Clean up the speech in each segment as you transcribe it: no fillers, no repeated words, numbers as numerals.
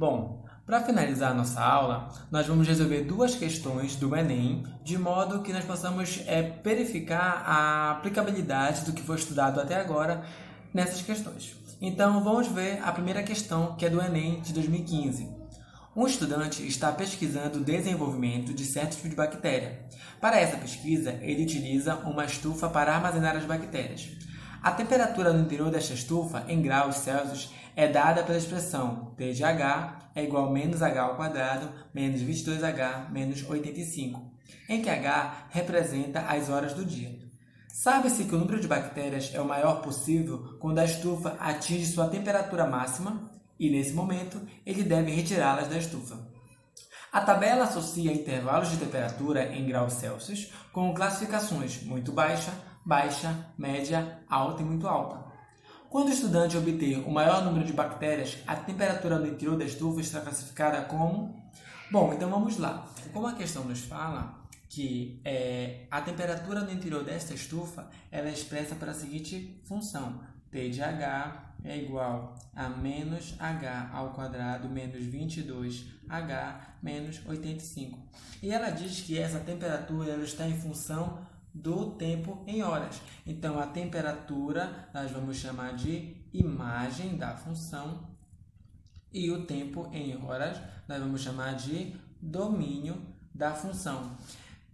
Bom, para finalizar a nossa aula, nós vamos resolver duas questões do Enem, de modo que nós possamos verificar a aplicabilidade do que foi estudado até agora nessas questões. Então, vamos ver a primeira questão, que é do Enem de 2015. Um estudante está pesquisando o desenvolvimento de certo tipo de bactéria. Para essa pesquisa, ele utiliza uma estufa para armazenar as bactérias. A temperatura no interior desta estufa, em graus Celsius, é dada pela expressão T de H é igual a menos H ao quadrado menos 22H menos 85, em que H representa as horas do dia. Sabe-se que o número de bactérias é o maior possível quando a estufa atinge sua temperatura máxima e, nesse momento, ele deve retirá-las da estufa. A tabela associa intervalos de temperatura em graus Celsius com classificações muito baixa, baixa, média, alta e muito alta. Quando o estudante obter o maior número de bactérias, a temperatura no interior da estufa está classificada como... Bom, então vamos lá. Como a questão nos fala que a temperatura no interior desta estufa ela é expressa pela seguinte função. T de H é igual a menos H ao quadrado menos 22H menos 85. E ela diz que essa temperatura ela está em função do tempo em horas. Então, a temperatura nós vamos chamar de imagem da função e o tempo em horas nós vamos chamar de domínio da função.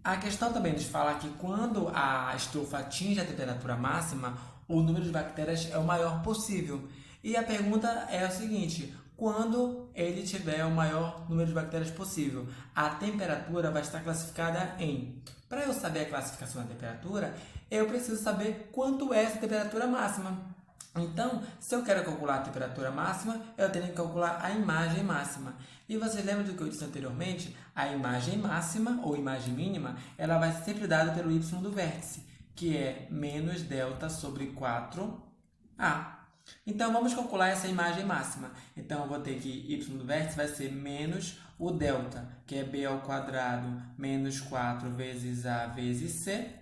A questão também nos fala que quando a estufa atinge a temperatura máxima, o número de bactérias é o maior possível. E a pergunta é a seguinte: quando ele tiver o maior número de bactérias possível, a temperatura vai estar classificada em... Para eu saber a classificação da temperatura, eu preciso saber quanto é essa temperatura máxima. Então, se eu quero calcular a temperatura máxima, eu tenho que calcular a imagem máxima. E vocês lembram do que eu disse anteriormente? A imagem máxima, ou imagem mínima, ela vai ser sempre dada pelo y do vértice, que é menos delta sobre 4a. Então, vamos calcular essa imagem máxima. Então, eu vou ter que y do vértice vai ser menos o delta, que é b ao quadrado menos 4 vezes a vezes c,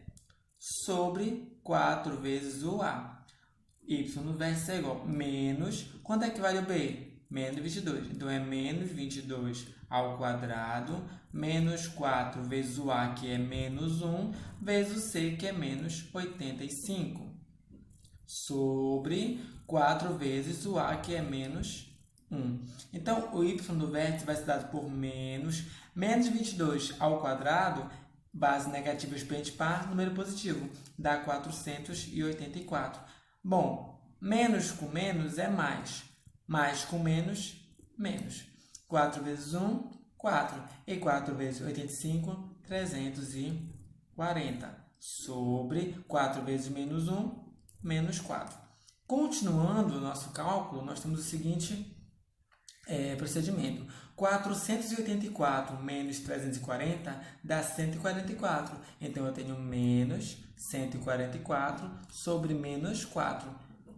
sobre 4 vezes o a. Y no vértice é igual a menos... Quanto é que vale o b? Menos 22. Então, é menos 22 ao quadrado menos 4 vezes o a, que é menos 1, vezes o c, que é menos 85. Sobre 4 vezes o a, que é menos 1. Então, o y do vértice vai ser dado por menos 22 ao quadrado, base negativa expoente par, número positivo, dá 484. Bom, menos com menos é mais. Mais com menos, menos. 4 vezes 1, 4. E 4 vezes 85, 340. Sobre 4 vezes menos 1, menos 4. Continuando o nosso cálculo, nós temos o seguinte procedimento. 484 menos 340 dá 144. Então, eu tenho menos 144 sobre menos 4.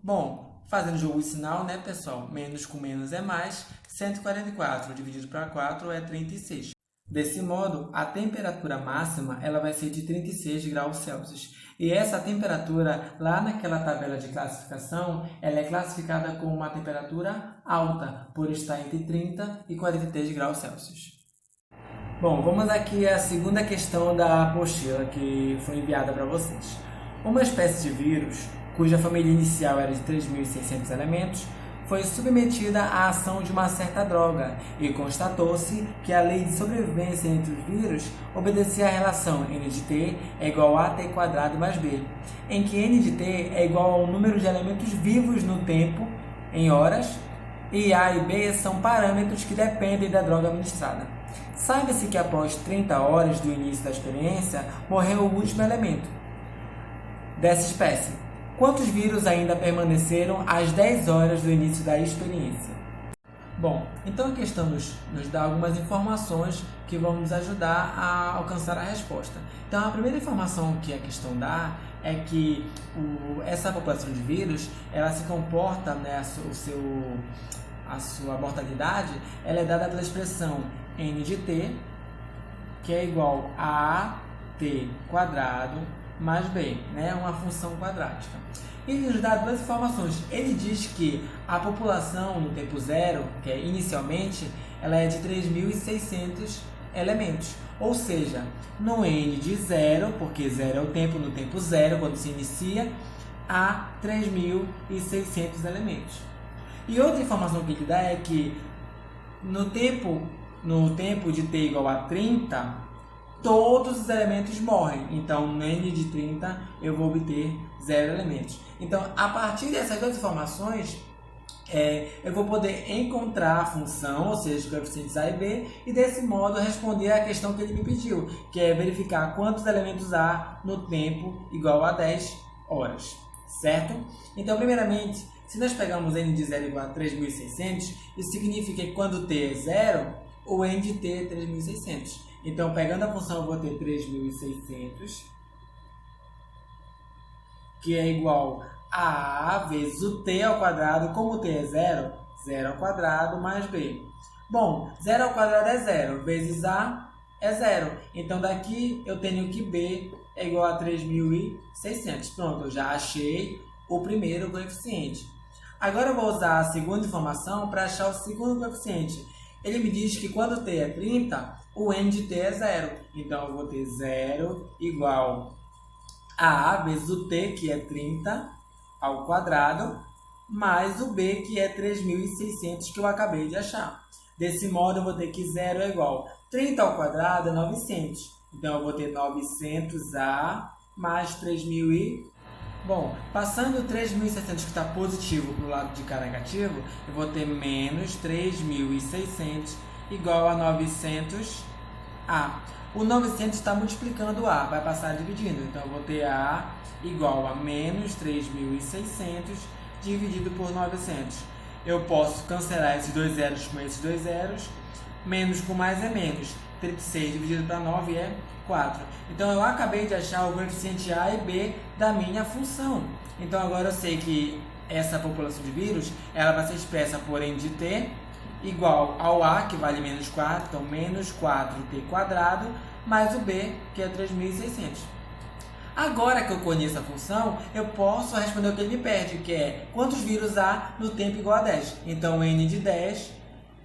Bom, fazendo jogo de sinal, né, pessoal? Menos com menos é mais. 144 dividido para 4 é 36. Desse modo, a temperatura máxima ela vai ser de 36 graus Celsius. E essa temperatura, lá naquela tabela de classificação, ela é classificada como uma temperatura alta, por estar entre 30 e 43 graus Celsius. Bom, vamos aqui à segunda questão da apostila que foi enviada para vocês. Uma espécie de vírus, cuja família inicial era de 3.600 elementos, foi submetida à ação de uma certa droga e constatou-se que a lei de sobrevivência entre os vírus obedecia à relação n de t é igual a t quadrado mais b, em que n de t é igual ao número de elementos vivos no tempo, em horas, e a e b são parâmetros que dependem da droga administrada. Sabe-se que após 30 horas do início da experiência, morreu o último elemento dessa espécie. Quantos vírus ainda permaneceram às 10 horas do início da experiência? Bom, então a questão nos dá algumas informações que vão nos ajudar a alcançar a resposta. Então, a primeira informação que a questão dá é que essa população de vírus, ela se comporta, né, a sua mortalidade, ela é dada pela expressão n de t, que é igual a t quadrado mais b, né? Uma função quadrática. Ele nos dá duas informações. Ele diz que a população no tempo zero, que é inicialmente, ela é de 3.600 elementos. Ou seja, no n de zero, porque zero é o tempo, no tempo zero, quando se inicia, há 3.600 elementos. E outra informação que ele dá é que no tempo de t igual a 30, todos os elementos morrem. Então, no n de 30, eu vou obter 0 elementos. Então, a partir dessas duas informações, eu vou poder encontrar a função, ou seja, os coeficientes a e b, e desse modo responder a questão que ele me pediu, que é verificar quantos elementos há no tempo igual a 10 horas. Certo? Então, primeiramente, se nós pegamos n de 0 igual a 3.600, isso significa que quando t é 0, o n de t é 3.600. Então, pegando a função, eu vou ter 3.600, que é igual a a vezes o t ao quadrado. Como o t é 0, 0 ao quadrado mais b. Bom, 0 ao quadrado é 0, vezes a é 0. Então, daqui eu tenho que b é igual a 3.600. Pronto, eu já achei o primeiro coeficiente. Agora eu vou usar a segunda informação para achar o segundo coeficiente. Ele me diz que quando t é 30, o n de t é 0. Então, eu vou ter 0 igual a vezes o t, que é 30, ao quadrado, mais o b, que é 3.600, que eu acabei de achar. Desse modo, eu vou ter que 0 é igual a 30 ao quadrado é 900. Então, eu vou ter 900a mais 3.000 e... Bom, passando o 3.600 que está positivo para o lado de cá negativo, eu vou ter menos 3.600 igual a 900a. O 900 está multiplicando a, vai passar dividindo. Então, eu vou ter a igual a menos 3.600 dividido por 900. Eu posso cancelar esses dois zeros com esses dois zeros. Menos com mais é menos. 36 dividido para 9 é 4. Então, eu acabei de achar o coeficiente A e B da minha função. Então, agora eu sei que essa população de vírus ela vai ser expressa por n de t igual ao A, que vale menos 4. Então, menos 4t quadrado, mais o B, que é 3.600. Agora que eu conheço a função, eu posso responder o que ele me pede, que é quantos vírus há no tempo igual a 10. Então, n de 10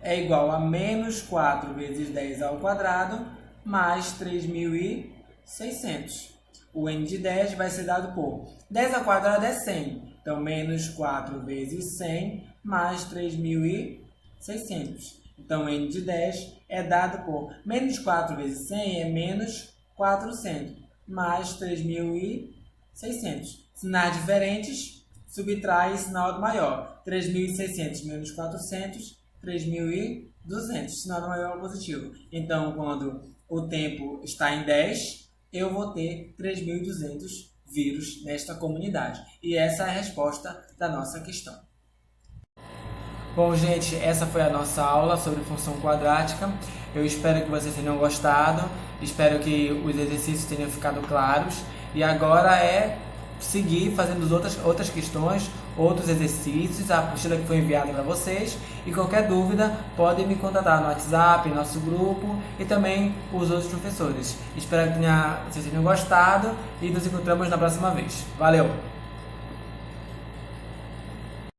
é igual a menos 4 vezes 10 ao quadrado, mais 3.600. O n de 10 vai ser dado por 10 ao quadrado é 100. Então, menos 4 vezes 100, mais 3.600. Então, n de 10 é dado por menos 4 vezes 100 é menos 400, mais 3.600. Sinais diferentes, subtrai sinal do maior. 3.600 menos 400, 3.200. Sinal do maior é positivo. Então, quando o tempo está em 10, eu vou ter 3.200 vírus nesta comunidade. E essa é a resposta da nossa questão. Bom, gente, essa foi a nossa aula sobre função quadrática. Eu espero que vocês tenham gostado, espero que os exercícios tenham ficado claros. E agora é seguir fazendo outras questões, outros exercícios, a apostila que foi enviada para vocês. E qualquer dúvida, podem me contatar no WhatsApp, em nosso grupo e também os outros professores. Espero que vocês tenham gostado e nos encontramos na próxima vez. Valeu!